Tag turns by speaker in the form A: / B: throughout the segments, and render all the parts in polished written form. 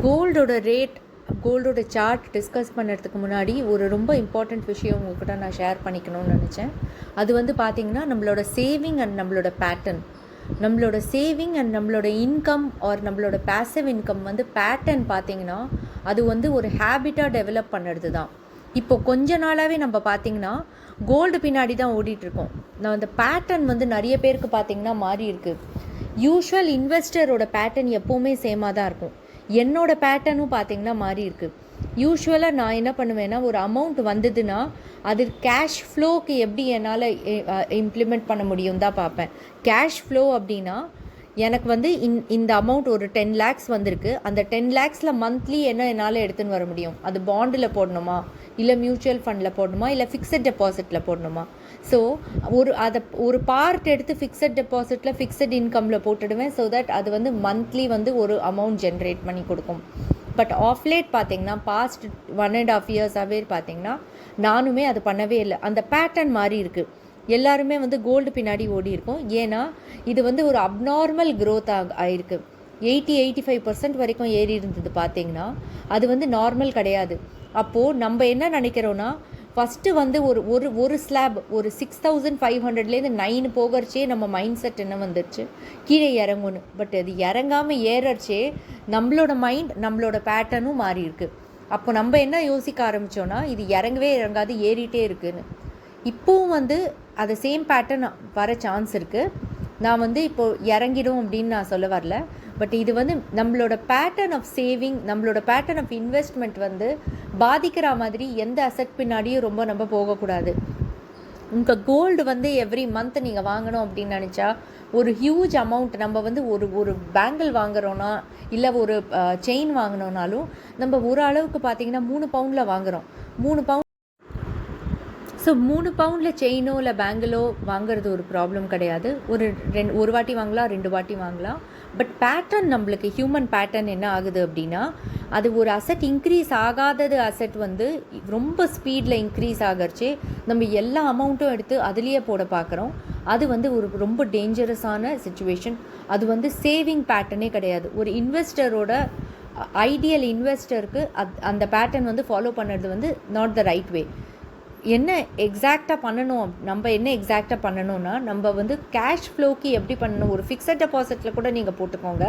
A: கோல்டோட rate, கோல்டோட chart discuss பண்ணுறதுக்கு முன்னாடி ஒரு ரொம்ப இம்பார்ட்டண்ட் விஷயம் உங்கள்கிட்ட நான் ஷேர் பண்ணிக்கணும்னு நினச்சேன். அது வந்து பார்த்திங்கன்னா நம்மளோட சேவிங் அண்ட் நம்மளோட பேட்டர்ன். நம்மளோட சேவிங் அண்ட் நம்மளோட இன்கம் ஆர் நம்மளோட பேசிவ் இன்கம் வந்து பேட்டர்ன் பார்த்திங்கன்னா அது வந்து ஒரு ஹேபிட்டாக டெவலப் பண்ணுறது தான். இப்போ கொஞ்ச நாளாகவே நம்ம பார்த்திங்கன்னா கோல்டு பின்னாடி தான் ஓடிட்டுருக்கோம். நான் அந்த பேட்டர்ன் வந்து நிறைய பேருக்கு பார்த்திங்கன்னா மாறி இருக்குது. யூஷுவல் இன்வெஸ்டரோட பேட்டர்ன் எப்போவுமே சேமாக தான் இருக்கும். என்னோடய பேட்டர்னும் பார்த்திங்கன்னா மாறி இருக்குது. யூஸ்வலாக நான் என்ன பண்ணுவேன்னா, ஒரு அமௌண்ட் வந்ததுன்னா அது கேஷ் ஃப்ளோக்கு எப்படி என்னால் இம்ப்ளிமெண்ட் பண்ண முடியும் தான் பார்ப்பேன். கேஷ் ஃப்ளோ அப்படின்னா எனக்கு வந்து இந்த அமௌண்ட் ஒரு 10 lakhs வந்திருக்கு. அந்த 10 lakhஸில் மந்த்லி என்ன என்னால் எடுத்துன்னு வர முடியும்? அது பாண்டில் போடணுமா, இல்லை மியூச்சுவல் ஃபண்டில் போடணுமா, இல்லை ஃபிக்ஸட் டெபாசிட்டில் போடணுமா? ஸோ ஒரு பார்ட் எடுத்து ஃபிக்ஸட் டெபாசிட்டில் ஃபிக்ஸட் இன்கமில் போட்டுடுவேன். ஸோ தட் அது வந்து மந்த்லி வந்து ஒரு அமௌண்ட் ஜென்ரேட் பண்ணி கொடுக்கும். பட் ஆஃப்லேட் பார்த்திங்கன்னா பாஸ்ட் 1.5 yearsஆகவே பார்த்திங்கன்னா நானுமே அது பண்ணவே இல்லை. அந்த பேட்டர்ன் மாதிரி இருக்குது. எல்லாருமே வந்து கோல்டு பின்னாடி ஓடி இருக்கும். ஏன்னா இது வந்து ஒரு அப்நார்மல் க்ரோத் ஆகிருக்கு. 80-85% வரைக்கும் ஏறி இருந்தது பார்த்திங்கன்னா அது வந்து நார்மல் கிடையாது. அப்போது நம்ம என்ன நினைக்கிறோன்னா, ஃபஸ்ட்டு வந்து ஒரு ஸ்லாப் ஒரு 6500லேருந்து 9 போகிறச்சே நம்ம மைண்ட் செட் என்ன வந்துடுச்சு, கீழே இறங்கணும். பட் அது இறங்காமல் ஏறச்சே நம்மளோட மைண்ட் நம்மளோட பேட்டர்னும் மாறி இருக்குது. அப்போ நம்ம என்ன யோசிக்க ஆரம்பித்தோன்னா, இது இறங்கவே இறங்காது, ஏறிட்டே இருக்குதுன்னு. இப்போவும் வந்து அது சேம் பேட்டர்ன் வர சான்ஸ் இருக்குது. நான் வந்து இப்போது இறங்கிடும் அப்படின்னு நான் சொல்ல வரல. பட் இது வந்து நம்மளோட பேட்டர்ன் ஆஃப் சேவிங், நம்மளோட பேட்டர்ன் ஆஃப் இன்வெஸ்ட்மெண்ட் வந்து பாதிக்கிற மாதிரி எந்த அசெட் பின்னாடியும் ரொம்ப நம்ம போகக்கூடாது. உங்கள் கோல்டு வந்து எவ்ரி மந்த் நீங்கள் வாங்கணும் அப்படின்னு நினச்சா ஒரு ஹியூஜ் அமௌண்ட் நம்ம வந்து ஒரு பேங்கிள் வாங்குகிறோன்னா இல்லை ஒரு செயின் வாங்கினோன்னாலும் நம்ம ஒரு அளவுக்கு பார்த்திங்கன்னா 3 பவுண்டில் வாங்குகிறோம். 3 பவுண்ட். ஸோ 3 பவுண்டில் செயினோ இல்லை பேங்கிளோ வாங்குறது ஒரு ப்ராப்ளம் கிடையாது. ஒரு வாட்டி வாங்கலாம், 2 வாட்டி வாங்கலாம். பட் பேட்டர்ன், நம்மளுக்கு ஹியூமன் பேட்டர்ன் என்ன ஆகுது அப்படின்னா, அது ஒரு அசெட் இன்க்ரீஸ் ஆகாதது அசெட் வந்து ரொம்ப ஸ்பீடில் இன்க்ரீஸ் ஆகிறச்சே நம்ம எல்லா அமௌண்ட்டும் எடுத்து அதுலேயே போட பார்க்குறோம். அது வந்து ஒரு ரொம்ப டேஞ்சரஸான சிச்சுவேஷன். அது வந்து சேவிங் பேட்டர்னே கிடையாது. ஒரு இன்வெஸ்டரோட ஐடியல் இன்வெஸ்டருக்கு அந்த பேட்டர்ன் வந்து ஃபாலோ பண்ணுறது வந்து நாட் த ரைட் வே. என்ன எக்ஸாக்டாக பண்ணணும், நம்ம என்ன எக்ஸாக்டாக பண்ணணும்னா, நம்ம வந்து கேஷ் ஃப்ளோக்கு எப்படி பண்ணணும், ஒரு ஃபிக்ஸட் டெபாசிட்டில் கூட நீங்கள் போட்டுக்கோங்க.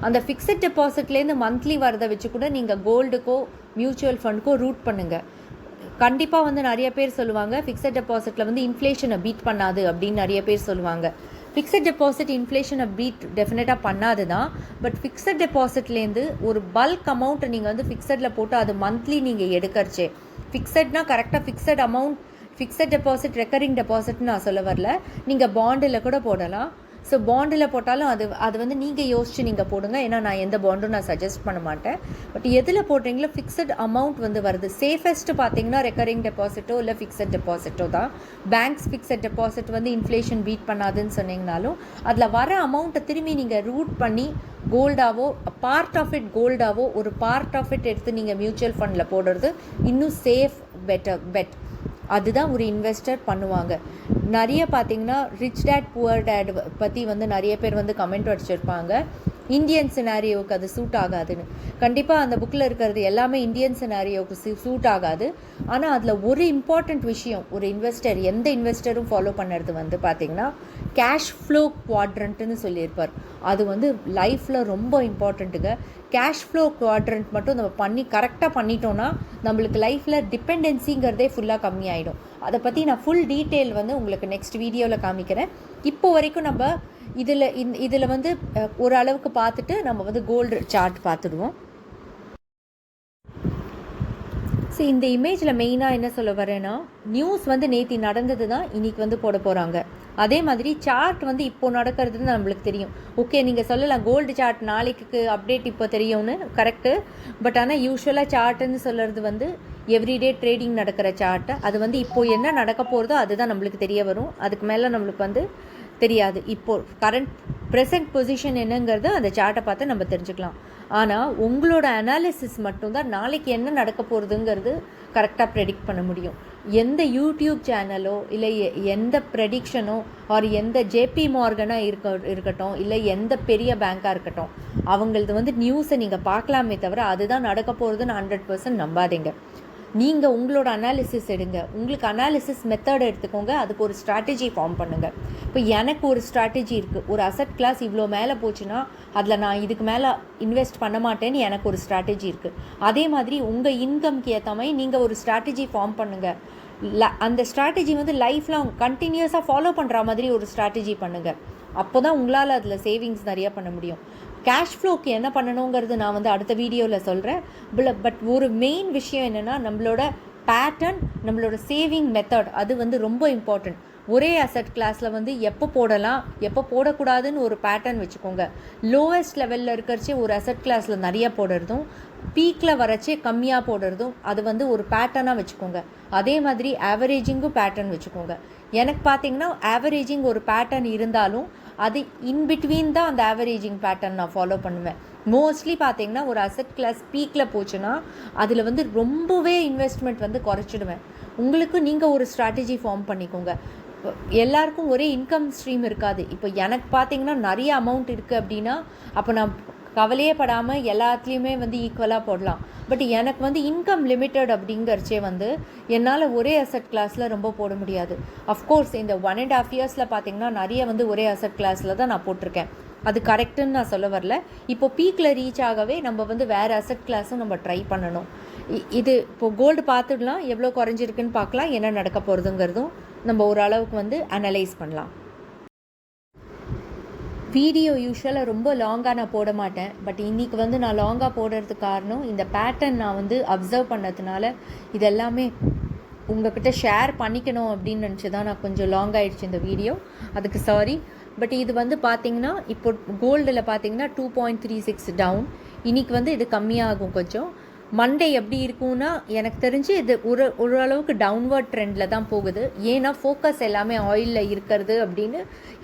A: அந்த ஃபிக்ஸட் டெபாசிட்லேருந்து மந்த்லி வரதை வச்சு கூட நீங்கள் கோல்டுக்கோ மியூச்சுவல் ஃபண்டுக்கோ ரூட் பண்ணுங்கள். கண்டிப்பாக வந்து நிறைய பேர் சொல்லுவாங்க ஃபிக்ஸட் டெபாசிட்டில் வந்து இன்ஃப்ளேஷனை பீட் பண்ணாது அப்படின்னு நிறைய பேர் சொல்லுவாங்க. ஃபிக்ஸட் டெபாசிட் இன்ஃப்ளேஷனை பீட் டெஃபினட்டாக பண்ணாது தான். பட் ஃபிக்ஸட் டெபாசிட்லேருந்து ஒரு பல்க் அமௌண்ட்டை நீங்கள் வந்து ஃபிக்ஸடில் போட்டு அது மந்த்லி நீங்கள் எடுக்கிறச்சே, ஃபிக்ஸட்னா கரெக்டாக fixed amount, fixed deposit recurring டெபாசிட்னு நான் சொல்ல வரல. நீங்கள் பாண்டில் கூட போடலாம். ஸோ பாண்டில் போட்டாலும் அது வந்து நீங்கள் யோசித்து நீங்கள் போடுங்க. ஏன்னா நான் எந்த பாண்டும் நான் சஜஸ்ட் பண்ண மாட்டேன். பட் எதில் போடுறீங்களோ ஃபிக்ஸட் அமௌண்ட் வந்து வருது. சேஃபஸ்ட்டு பார்த்தீங்கன்னா ரெக்கரிங் டெபாசிட்டோ இல்லை ஃபிக்ஸட் டெபாசிட்டோ தான். பேங்க்ஸ் ஃபிக்ஸட் டெபாசிட் வந்து இன்ஃப்ளேஷன் பீட் பண்ணாதுன்னு சொன்னீங்கனாலும் அதில் வர அமௌண்ட்டை திரும்பி நீங்கள் ரூட் பண்ணி கோல்டாவோ பார்ட் ஆஃப் இட் கோல்டாவோ ஒரு பார்ட் ஆஃப் இட் எடுத்து நீங்கள் மியூச்சுவல் ஃபண்டில் போடுறது இன்னும் சேஃப் பெட். அதுதான் ஒரு இன்வெஸ்டர் பண்ணுவாங்க. நிறைய பார்த்திங்கன்னா ரிச் டேட் புவர் டேட் பற்றி வந்து நிறைய பேர் வந்து கமெண்ட் அடிச்சிருப்பாங்க, இந்தியன் சினாரியோவுக்கு அது சூட் ஆகாதுன்னு. கண்டிப்பாக அந்த புக்கில் இருக்கிறது எல்லாமே இந்தியன் சினாரியோவுக்கு சூட் ஆகாது. ஆனால் அதில் ஒரு இம்பார்ட்டண்ட் விஷயம் ஒரு இன்வெஸ்டர், எந்த இன்வெஸ்டரும் ஃபாலோ பண்ணுறது வந்து பார்த்திங்கன்னா கேஷ் ஃப்ளோ குவாட்ரண்ட்டுன்னு சொல்லியிருப்பார். அது வந்து லைஃப்பில் ரொம்ப இம்பார்ட்டண்ட்டுங்க. கேஷ் ஃப்ளோ குவாட்ரண்ட் மட்டும் நம்ம கரெக்டாக பண்ணிட்டோன்னா நம்மளுக்கு லைஃப்பில் டிபெண்டன்சிங்கிறதே ஃபுல்லாக கம்மியாயிடும். அதை பற்றி நான் ஃபுல் டீட்டெயில் வந்து உங்களுக்கு நெக்ஸ்ட் வீடியோவில் காமிக்கிறேன். இப்போ வரைக்கும் நம்ம இதில் வந்து ஒரு அளவுக்கு பார்த்துட்டு நம்ம வந்து கோல்டு சார்ட் பார்த்துடுவோம். ஸோ இந்த இமேஜில் மெயினாக என்ன சொல்ல வரேன்னா, நியூஸ் வந்து நேற்று நடந்தது தான் இன்றைக்கி வந்து போட போகிறாங்க. அதே மாதிரி சார்ட் வந்து இப்போது நடக்கிறதுன்னு நம்மளுக்கு தெரியும். ஓகே, நீங்கள் சொல்லலாம் கோல்டு சார்ட் நாளைக்கு அப்டேட் இப்போ தெரியும்னு, கரெக்டு. பட் ஆனால் யூஸ்வலாக சார்ட்டுன்னு சொல்கிறது வந்து எவ்ரிடே ட்ரேடிங் நடக்கிற சார்ட்டு. அது வந்து இப்போது என்ன நடக்க போகிறதோ அதுதான் நம்மளுக்கு தெரிய வரும். அதுக்கு மேலே நம்மளுக்கு வந்து தெரியாது. இப்போது ப்ரெசென்ட் பொசிஷன் என்னங்கிறது அந்த சார்ட்டை பார்த்து நம்ம தெரிஞ்சுக்கலாம். ஆனால் உங்களோட அனாலிசிஸ் மட்டும்தான் நாளைக்கு என்ன நடக்க போகிறதுங்கிறது கரெக்டாக ப்ரெடிக்ட் பண்ண முடியும். எந்த யூடியூப் சேனலோ இல்லை எந்த ப்ரெடிக்ஷனோ ஆர் எந்த ஜேபி மார்கனாக இருக்கட்டும் இல்லை எந்த பெரிய பேங்காக இருக்கட்டும், அவங்களது நியூஸை நீங்கள் பார்க்கலாமே தவிர அதுதான் நடக்க போகிறதுன்னு 100% நம்பாதீங்க. நீங்கள் உங்களோட அனாலிசிஸ் எடுங்க, உங்களுக்கு அனாலிசிஸ் மெத்தட் எடுத்துக்கோங்க, அதுக்கு ஒரு ஸ்ட்ராட்டஜி ஃபார்ம் பண்ணுங்கள். இப்போ எனக்கு ஒரு ஸ்ட்ராட்டஜி இருக்குது, ஒரு அசட் கிளாஸ் இவ்வளோ மேலே போச்சுன்னா அதில் நான் இதுக்கு மேலே இன்வெஸ்ட் பண்ண மாட்டேன்னு எனக்கு ஒரு ஸ்ட்ராட்டஜி இருக்குது. அதே மாதிரி உங்கள் இன்கம்க்கு ஏற்ற மாதிரி நீங்கள் ஒரு ஸ்ட்ராட்டஜி ஃபார்ம் பண்ணுங்கள். அந்த ஸ்ட்ராட்டஜி லைஃப் லாங் கண்டினியூஸாக ஃபாலோ பண்ணுற மாதிரி ஒரு ஸ்ட்ராட்டஜி பண்ணுங்கள். அப்போ தான் உங்களால் அதில் சேவிங்ஸ் நிறையா பண்ண முடியும். கேஷ் ஃப்ளோக்கு என்ன பண்ணணுங்கிறது நான் அடுத்த வீடியோவில் சொல்கிறேன். பட் ஒரு மெயின் விஷயம் என்னென்னா, நம்மளோட பேட்டர்ன், நம்மளோட சேவிங் மெத்தட் அது ரொம்ப இம்பார்ட்டண்ட். ஒரே அசட் கிளாஸில் எப்போ போடலாம் எப்போ போடக்கூடாதுன்னு ஒரு பேட்டர்ன் வச்சுக்கோங்க. லோவஸ்ட் லெவலில் இருக்கிறச்சே ஒரு அசட் கிளாஸில் நிறைய போடுறதும், பீக்கில் வரச்சே கம்மியாக போடுறதும் அது ஒரு பேட்டர்னாக வச்சுக்கோங்க. அதே மாதிரி ஆவரேஜிங்கும் பேட்டர்ன் வச்சுக்கோங்க. எனக்கு பார்த்தீங்கன்னா ஆவரேஜிங் ஒரு பேட்டர்ன் இருந்தாலும் அது இன்பிட்வீன் தான் அந்த ஆவரேஜிங் பேட்டர்ன் நான் ஃபாலோ பண்ணுவேன். மோஸ்ட்லி பார்த்தீங்கன்னா ஒரு அசட் கிளாஸ் பீக்கில் போச்சுன்னா அதில் ரொம்பவே இன்வெஸ்ட்மெண்ட் குறைச்சிடுவேன். உங்களுக்கு நீங்கள் ஒரு ஸ்ட்ராட்டஜி ஃபார்ம் பண்ணிக்கோங்க. எல்லாருக்கும் ஒரே இன்கம் ஸ்ட்ரீம் இருக்காது. இப்போ எனக்கு பார்த்தீங்கன்னா நிறைய அமௌண்ட் இருக்குது அப்படின்னா அப்போ நான் கவலையே படாமல் எல்லாத்துலேயுமே ஈக்குவலாக போடலாம். பட் எனக்கு இன்கம் லிமிட்டட் அப்படிங்கிறச்சே என்னால் ஒரே அசட் கிளாஸில் ரொம்ப போட முடியாது. அஃப்கோர்ஸ் இந்த 1.5 இயர்ஸில் பார்த்தீங்கன்னா நிறைய ஒரே அசட் கிளாஸில் தான் நான் போட்டிருக்கேன். அது கரெக்டுன்னு நான் சொல்ல வரல. இப்போ பீக்கில் ரீச் ஆகவே நம்ம வேறு அசட் கிளாஸும் நம்ம ட்ரை பண்ணணும். இது இப்போது கோல்டு பார்த்துடலாம், எவ்வளோ குறைஞ்சிருக்குன்னு பார்க்கலாம், என்ன நடக்க போகிறதுங்கிறதும் நம்ம ஓரளவுக்கு அனலைஸ் பண்ணலாம். வீடியோ யூஸ்வலாக ரொம்ப லாங்காக நான் போட மாட்டேன். பட் இன்றைக்கி நான் லாங்காக போடுறதுக்கு காரணம் இந்த பேட்டர்ன் நான் அப்சர்வ் பண்ணதுனால இதெல்லாமே உங்கள்கிட்ட ஷேர் பண்ணிக்கணும் அப்படின்னு நினச்சி தான் நான் கொஞ்சம் லாங் ஆகிடுச்சு இந்த வீடியோ. அதுக்கு சாரி. பட் இது பார்த்திங்கன்னா இப்போ கோல்டில் பார்த்திங்கன்னா 2.36 டவுன். இன்றைக்கி இது கம்மியாகும் கொஞ்சம். மண்டே எப்படி இருக்கும்னா எனக்கு தெரிஞ்சு இது ஓரளவுக்கு டவுன்வர்ட் ட்ரெண்டில் தான் போகுது. ஏன்னா ஃபோக்கஸ் எல்லாமே ஆயிலில் இருக்கிறது அப்படின்னு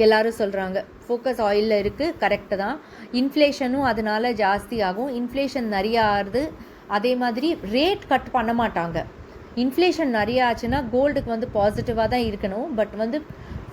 A: எல்லாரும் சொல்கிறாங்க. ஃபோக்கஸ் ஆயிலில் இருக்குது, கரெக்டு தான். இன்ஃப்ளேஷனும் அதனால ஜாஸ்தி ஆகும். இன்ஃப்ளேஷன் நிறையா ஆகுது. அதே மாதிரி ரேட் கட் பண்ண மாட்டாங்க. இன்ஃப்ளேஷன் நிறையா ஆச்சுன்னா கோல்டுக்கு பாசிட்டிவாக தான் இருக்கணும். பட்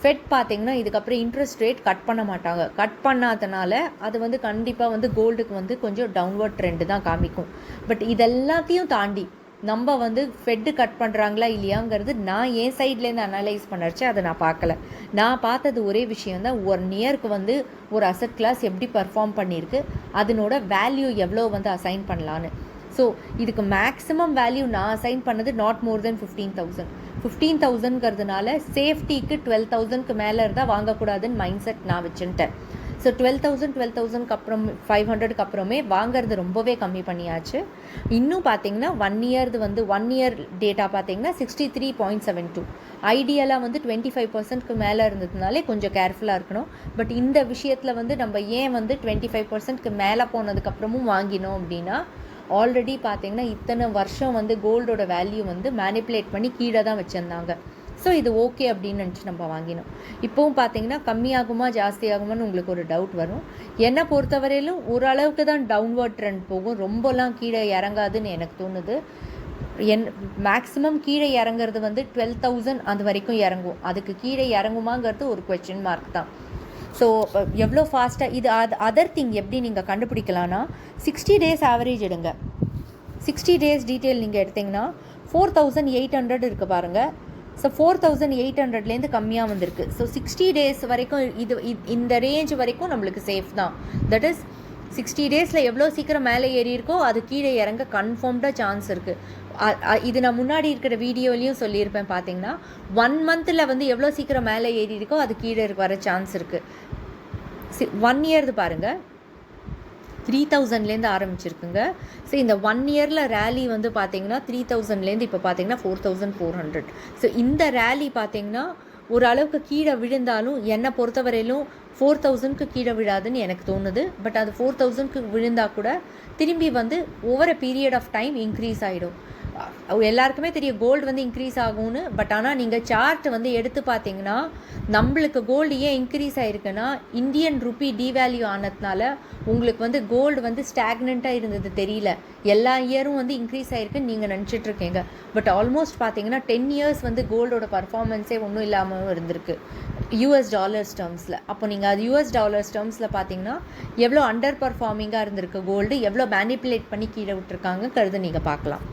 A: ஃபெட் பார்த்திங்கன்னா இதுக்கப்புறம் இன்ட்ரெஸ்ட் ரேட் கட் பண்ண மாட்டாங்க. கட் பண்ணாதனால அது கண்டிப்பாக கோல்டுக்கு கொஞ்சம் டவுன்வர்ட் ட்ரெண்டு தான் காமிக்கும். பட் இதெல்லாத்தையும் தாண்டி நம்ம ஃபெட்டு கட் பண்ணுறாங்களா இல்லையாங்கிறது நான் என் சைட்லேருந்து அனலைஸ் பண்ணச்சு அதை நான் பார்க்கல. நான் பார்த்தது ஒரே விஷயந்தான், 1 இயருக்கு ஒரு அசட் கிளாஸ் எப்படி பர்ஃபார்ம் பண்ணியிருக்கு, அதனோட வேல்யூ எவ்வளோ அசைன் பண்ணலான்னு. ஸோ இதுக்கு மேக்ஸிமம் வேல்யூ நான் அசைன் பண்ணது நாட் மோர் தென் 15,000. 15,000ங்கிறதுனால சேஃப்டிக்கு 12,000க்கு மேலே இருந்தால் வாங்கக்கூடாதுன்னு மைண்ட் செட் நான் வச்சுட்டேன். ஸோ 12,000க்கு அப்புறம் 500க்கு அப்புறமே வாங்கிறது ரொம்பவே கம்மி பண்ணியாச்சு. இன்னும் பார்த்தீங்கன்னா 1 இயர் டேட்டா பார்த்தீங்கன்னா 63.72. ஐடியலாக 25%க்கு மேலே இருந்ததுனாலே கொஞ்சம் கேர்ஃபுல்லாக இருக்கணும். பட் இந்த விஷயத்தில் நம்ம ஏன் 25%க்கு மேலே போனதுக்கப்புறமும் வாங்கினோம் அப்படின்னா, ஆல்ரெடி பார்த்தீங்கன்னா இத்தனை வருஷம் கோல்டோட வேல்யூ மேனிப்புலேட் பண்ணி கீழே தான் வச்சுருந்தாங்க. ஸோ இது ஓகே அப்படின்னு நினச்சி நம்ம வாங்கினோம். இப்போவும் பார்த்தீங்கன்னா கம்மியாகுமா ஜாஸ்தியாகுமான்னு உங்களுக்கு ஒரு டவுட் வரும். என்னை பொறுத்தவரையிலும் ஓரளவுக்கு தான் டவுன்வர்ட் ட்ரெண்ட் போகும், ரொம்பலாம் கீழே இறங்காதுன்னு எனக்கு தோணுது. மேக்ஸிமம் கீழே இறங்குறது 12,000 அது வரைக்கும் இறங்கும். அதுக்கு கீழே இறங்குமாங்கிறது ஒரு கொஸ்டின் மார்க் தான். ஸோ எவ்வளோ ஃபாஸ்ட்டாக இது அதர் திங் எப்படி நீங்கள் கண்டுபிடிக்கலான்னா 60 days ஆவரேஜ் எடுங்க. 60 days டீட்டெயில் நீங்கள் எடுத்திங்கன்னா 4,800 இருக்குது பாருங்கள். ஸோ 4,800லேருந்து கம்மியாக வந்திருக்கு. ஸோ 60 days வரைக்கும் இந்த ரேஞ்ச் வரைக்கும் நம்மளுக்கு சேஃப் தான். தட் இஸ் 60 daysல எவ்வளோ சீக்கிரம் மேலே ஏறி இருக்கோ அது கீழே இறங்க கன்ஃபார்ம்டாக சான்ஸ் இருக்குது. இது நான் முன்னாடி இருக்கிற வீடியோலையும் சொல்லியிருப்பேன். பார்த்தீங்கன்னா 1 monthல எவ்வளோ சீக்கிரம் மேலே ஏறி இருக்கோ அது கீழே வர சான்ஸ் இருக்குது. 1 year பாருங்கள் 3,000லேருந்து ஆரம்பிச்சிருக்குங்க. ஸோ இந்த 1 yearல ரேலி பார்த்தீங்கன்னா 3,000லேருந்து இப்போ பார்த்தீங்கன்னா 4,400. ஸோ இந்த ரேலி பார்த்தீங்கன்னா ஓரளவுக்கு கீழே விழுந்தாலும் என்னை பொறுத்தவரையிலும் 4,000க்கு கீழே விழாதுன்னு எனக்கு தோணுது. பட் அது 4,000க்கு விழுந்தால் கூட திரும்பி over a period of time increase ஆகிடும். எல்லாருக்குமே தெரியும் கோல்டு வந்து இன்க்ரீஸ் ஆகும்னு. பட் ஆனால் நீங்கள் சார்ட் வந்து எடுத்து பார்த்தீங்கன்னா நம்மளுக்கு கோல்டு ஏன் இன்க்ரீஸ் ஆகிருக்குன்னா இந்தியன் ருப்பி டிவேல்யூ ஆனதுனால உங்களுக்கு வந்து கோல்டு வந்து ஸ்டாக்னண்ட்டாக இருந்தது தெரியல. எல்லா இயரும் வந்து இன்க்ரீஸ் ஆகிருக்குன்னு நீங்கள் நினச்சிட்ருக்கீங்க. பட் ஆல்மோஸ்ட் பார்த்தீங்கன்னா 10 இயர்ஸ் வந்து கோல்டோட பர்ஃபார்மன்ஸே ஒன்றும் இல்லாமல் இருந்திருக்கு யூஎஸ் டாலர்ஸ் டேர்ம்ஸில். அப்போ நீங்கள் அது யூஎஸ் டாலர்ஸ் டேர்ம்ஸில் பார்த்தீங்கன்னா எவ்வளோ அண்டர் பர்ஃபார்மிங்காக இருந்திருக்கு கோல்டு, எவ்வளோ மேனிப்புலேட் பண்ணி கீழே விட்டுருக்காங்க கருது நீங்கள் பார்க்கலாம்.